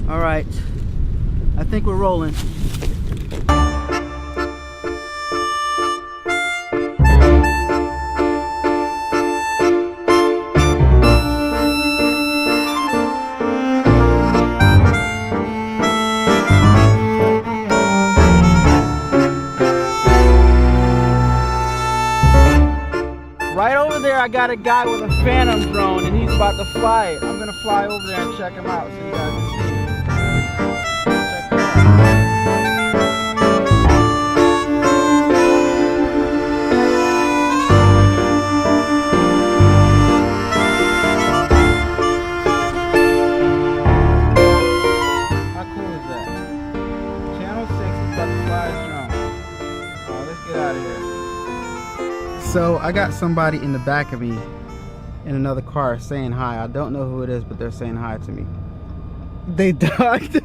All right, I think we're rolling. Right over there, I got a guy with a Phantom drone, and he's about to fly it. I'm gonna fly over there and check him out so you guys can see it. Check it out. How cool is that? Channel 6 is about to fly his drone. Oh, let's get out of here. So I got somebody in the back of me in another car saying hi. I don't know who it is, but they're saying hi to me. They ducked.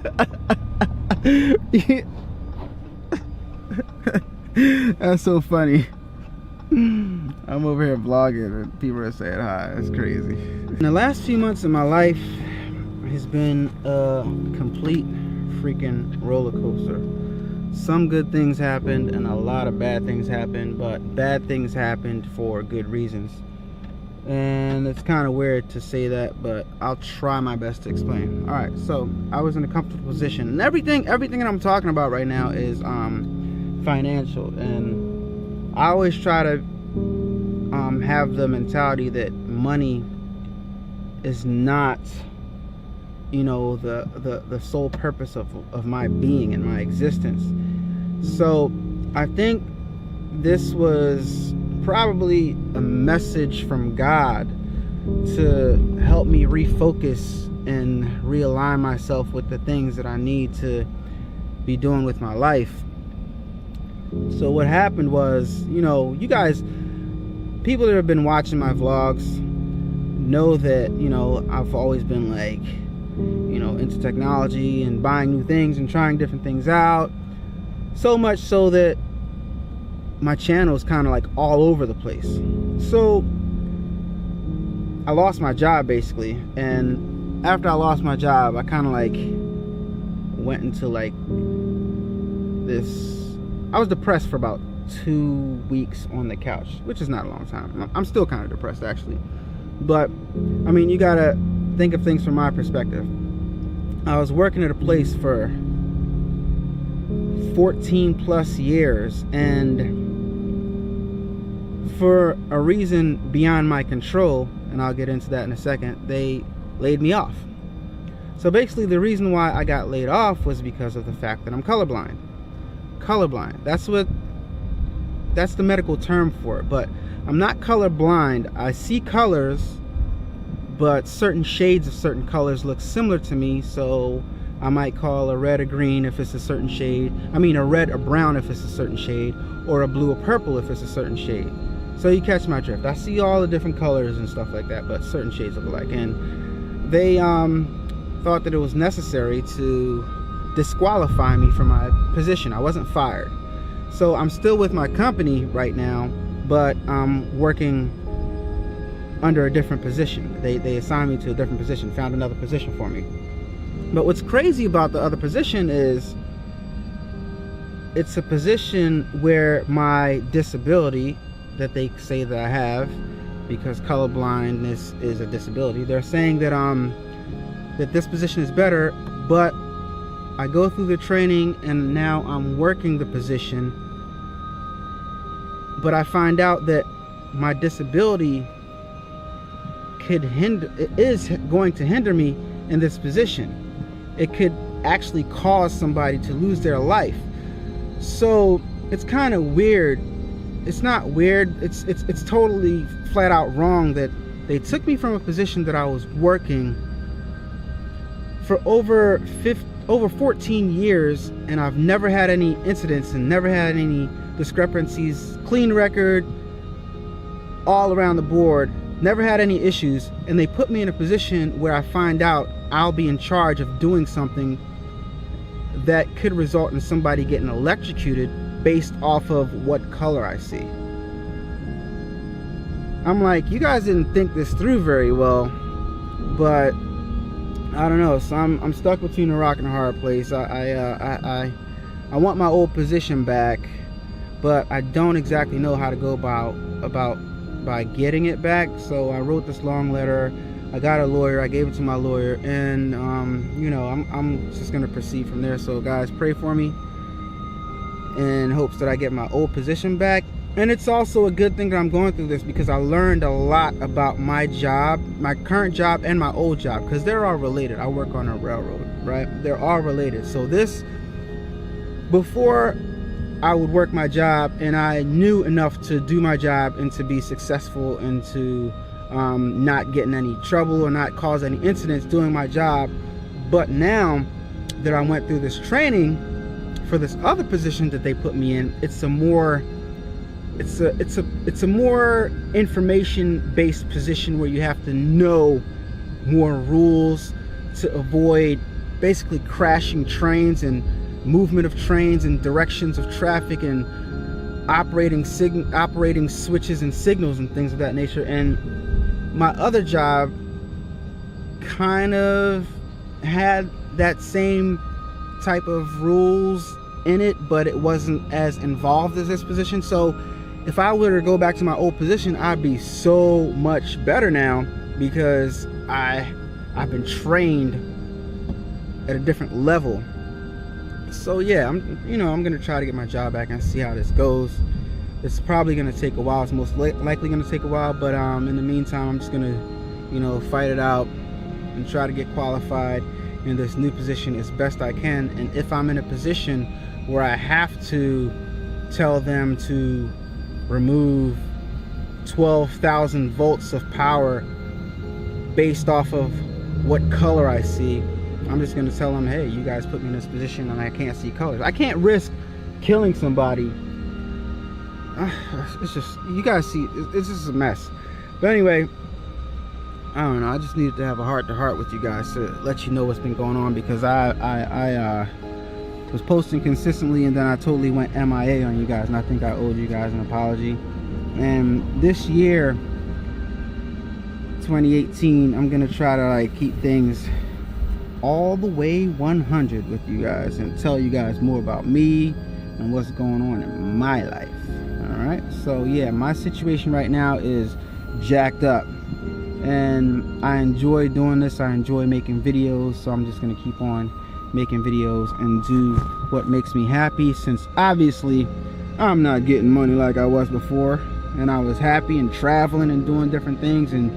That's so funny. I'm over here vlogging and people are saying hi. It's crazy. The last few months of my life has been a complete freaking roller coaster. Some good things happened and a lot of bad things happened, but bad things happened for good reasons. And it's kind of weird to say that, but I'll try my best to explain. All right, so I was in a comfortable position, and everything that I'm talking about right now is financial. And I always try to have the mentality that money is not, you know, the sole purpose of my being and my existence. So I think this was probably a message from God to help me refocus and realign myself with the things that I need to be doing with my life. So what happened was, you know, you guys, people that have been watching my vlogs know that, you know, I've always been like, you know, into technology and buying new things and trying different things out. So much so that my channel is kind of like all over the place. So I lost my job basically, and after I lost my job, I kind of like went into like this, I was depressed for about 2 weeks on the couch, which is not a long time. I'm still kind of depressed actually, but I mean, you gotta think of things from my perspective. I was working at a place for 14 plus years, and for a reason beyond my control, and I'll get into that in a second, they laid me off. So basically the reason why I got laid off was because of the fact that I'm colorblind. Colorblind, that's the medical term for it, but I'm not colorblind. I see colors, but certain shades of certain colors look similar to me, so I might call a red a green if it's a certain shade. I mean a red a brown if it's a certain shade, or a blue a purple if it's a certain shade. So you catch my drift. I see all the different colors and stuff like that, but certain shades look alike. And they thought that it was necessary to disqualify me from my position. I wasn't fired. So I'm still with my company right now, but I'm working under a different position. They assigned me to a different position, found another position for me. But what's crazy about the other position is it's a position where my disability that they say that I have, because colorblindness is a disability, they're saying that that this position is better, but I go through the training and now I'm working the position, but I find out that my disability is going to hinder me in this position. It could actually cause somebody to lose their life. So it's kind of weird. It's not weird, it's totally flat out wrong that they took me from a position that I was working for over 14 years, and I've never had any incidents and never had any discrepancies, clean record all around the board, never had any issues, and they put me in a position where I find out I'll be in charge of doing something that could result in somebody getting electrocuted based off of what color I see. I'm like, you guys didn't think this through very well, but I don't know. So I'm stuck between a rock and a hard place. I want my old position back, but I don't exactly know how to go by getting it back. So I wrote this long letter. I got a lawyer. I gave it to my lawyer, and you know, I'm just gonna proceed from there. So guys, pray for me in hopes that I get my old position back. And it's also a good thing that I'm going through this, because I learned a lot about my job, my current job and my old job, because they're all related. I work on a railroad, right? They're all related. So this, before I would work my job and I knew enough to do my job and to be successful and to not get in any trouble or not cause any incidents doing my job. But now that I went through this training for this other position that they put me in, it's a more information-based position where you have to know more rules to avoid basically crashing trains and movement of trains and directions of traffic and operating switches and signals and things of that nature. And my other job kind of had that same type of rules in it, but it wasn't as involved as this position. So if I were to go back to my old position, I'd be so much better now, because I've been trained at a different level. So yeah, I'm gonna try to get my job back and see how this goes. It's probably gonna take a while. It's most likely gonna take a while, but in the meantime, I'm just gonna fight it out and try to get qualified in this new position as best I can. And if I'm in a position where I have to tell them to remove 12,000 volts of power based off of what color I see, I'm just going to tell them, hey, you guys put me in this position and I can't see colors. I can't risk killing somebody. It's just, you guys see, it's just a mess. But anyway, I don't know, I just needed to have a heart-to-heart with you guys to let you know what's been going on, because I was posting consistently and then I totally went MIA on you guys, and I think I owed you guys an apology. And this year, 2018, I'm gonna try to like keep things all the way 100 with you guys and tell you guys more about me and what's going on in my life. All right, so yeah, my situation right now is jacked up, and I enjoy doing this. I enjoy making videos, so I'm just gonna keep on making videos and do what makes me happy, since obviously I'm not getting money like I was before, and I was happy and traveling and doing different things and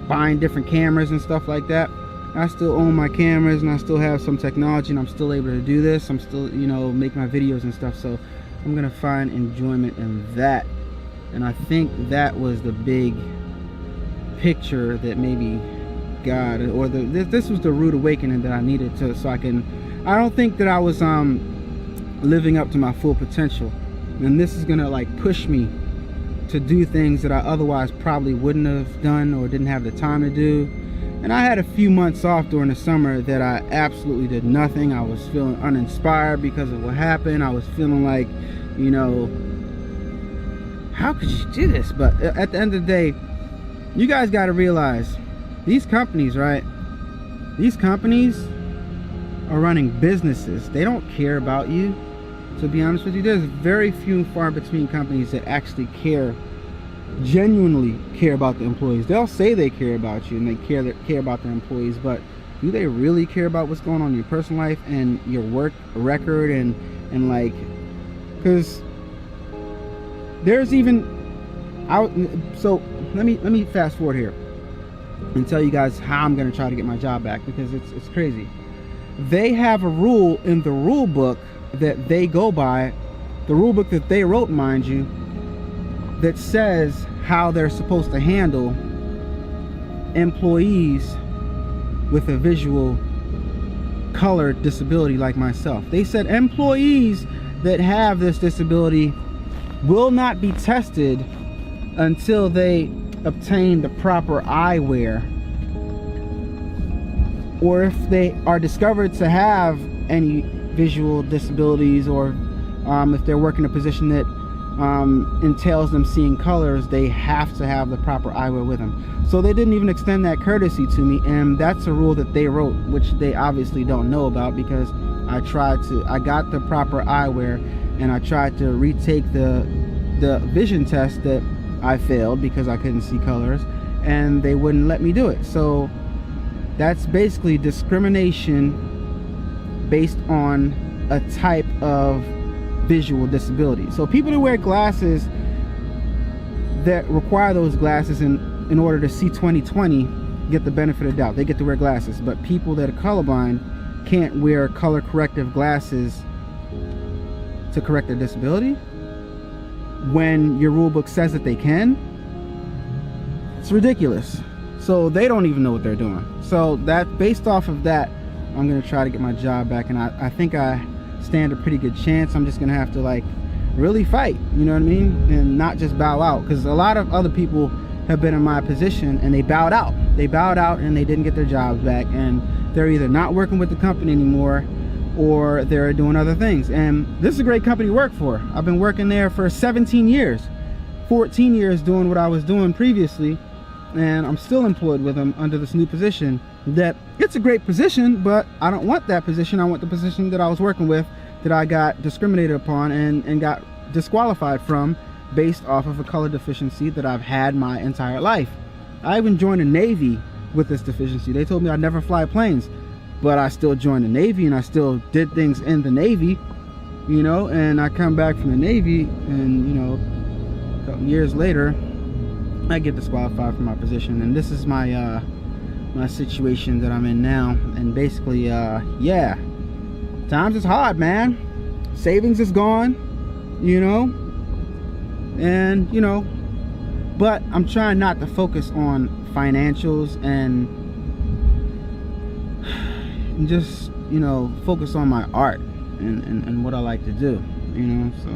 buying different cameras and stuff like that. I still own my cameras and I still have some technology, and I'm still able to do this. I'm still, make my videos and stuff, so I'm gonna find enjoyment in that. And I think that was the big picture that maybe God, or this was the rude awakening that I needed to, so I don't think that I was living up to my full potential, and this is gonna like push me to do things that I otherwise probably wouldn't have done or didn't have the time to do. And I had a few months off during the summer that I absolutely did nothing. I was feeling uninspired because of what happened. I was feeling like, how could you do this? But at the end of the day, you guys got to realize, these companies, right? These companies are running businesses. They don't care about you. To be honest with you, there's very few and far between companies that actually genuinely care about the employees. They'll say they care about you and they care about their employees, but do they really care about what's going on in your personal life and your work record and like, because there's even out. So let me fast forward here and tell you guys how I'm going to try to get my job back, because it's crazy. They have a rule in the rule book that they go by, the rule book that they wrote, mind you, that says how they're supposed to handle employees with a visual colored disability like myself. They said employees that have this disability will not be tested until they obtain the proper eyewear, or if they are discovered to have any visual disabilities, or if they're working a position that entails them seeing colors, they have to have the proper eyewear with them. So they didn't even extend that courtesy to me, and that's a rule that they wrote, which they obviously don't know about, because I got the proper eyewear, and I tried to retake the vision test that I failed because I couldn't see colors, and they wouldn't let me do it. So that's basically discrimination based on a type of visual disability. So people that wear glasses that require those glasses in order to see 20/20 get the benefit of doubt. They get to wear glasses. But people that are colorblind can't wear color corrective glasses to correct their disability when your rule book says that they can. It's ridiculous. So they don't even know what they're doing. So that, based off of that, I'm gonna try to get my job back, and I think I stand a pretty good chance. I'm just gonna have to like really fight, you know what I mean, and not just bow out, because a lot of other people have been in my position and they bowed out and they didn't get their jobs back, and they're either not working with the company anymore or they're doing other things. And this is a great company to work for. I've been working there for 17 years, 14 years doing what I was doing previously, and I'm still employed with them under this new position. That it's a great position, but I don't want that position. I want the position that I was working with, that I got discriminated upon and got disqualified from based off of a color deficiency that I've had my entire life. I even joined the Navy with this deficiency. They told me I'd never fly planes, but I still joined the Navy and I still did things in the Navy, you know, and I come back from the Navy and, you know, a couple years later, I get disqualified from my position. And this is my my situation that I'm in now. And basically, yeah, times is hard, man. Savings is gone, you know, and you know, but I'm trying not to focus on financials and just, you know, focus on my art and what I like to do, you know. So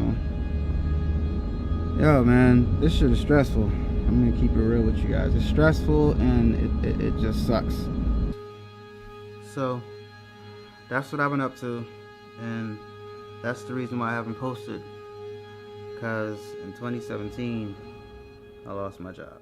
yo, man, this shit is stressful. I'm gonna keep it real with you guys. It's stressful and it just sucks. So that's what I've been up to, and that's the reason why I haven't posted, because in 2017 I lost my job.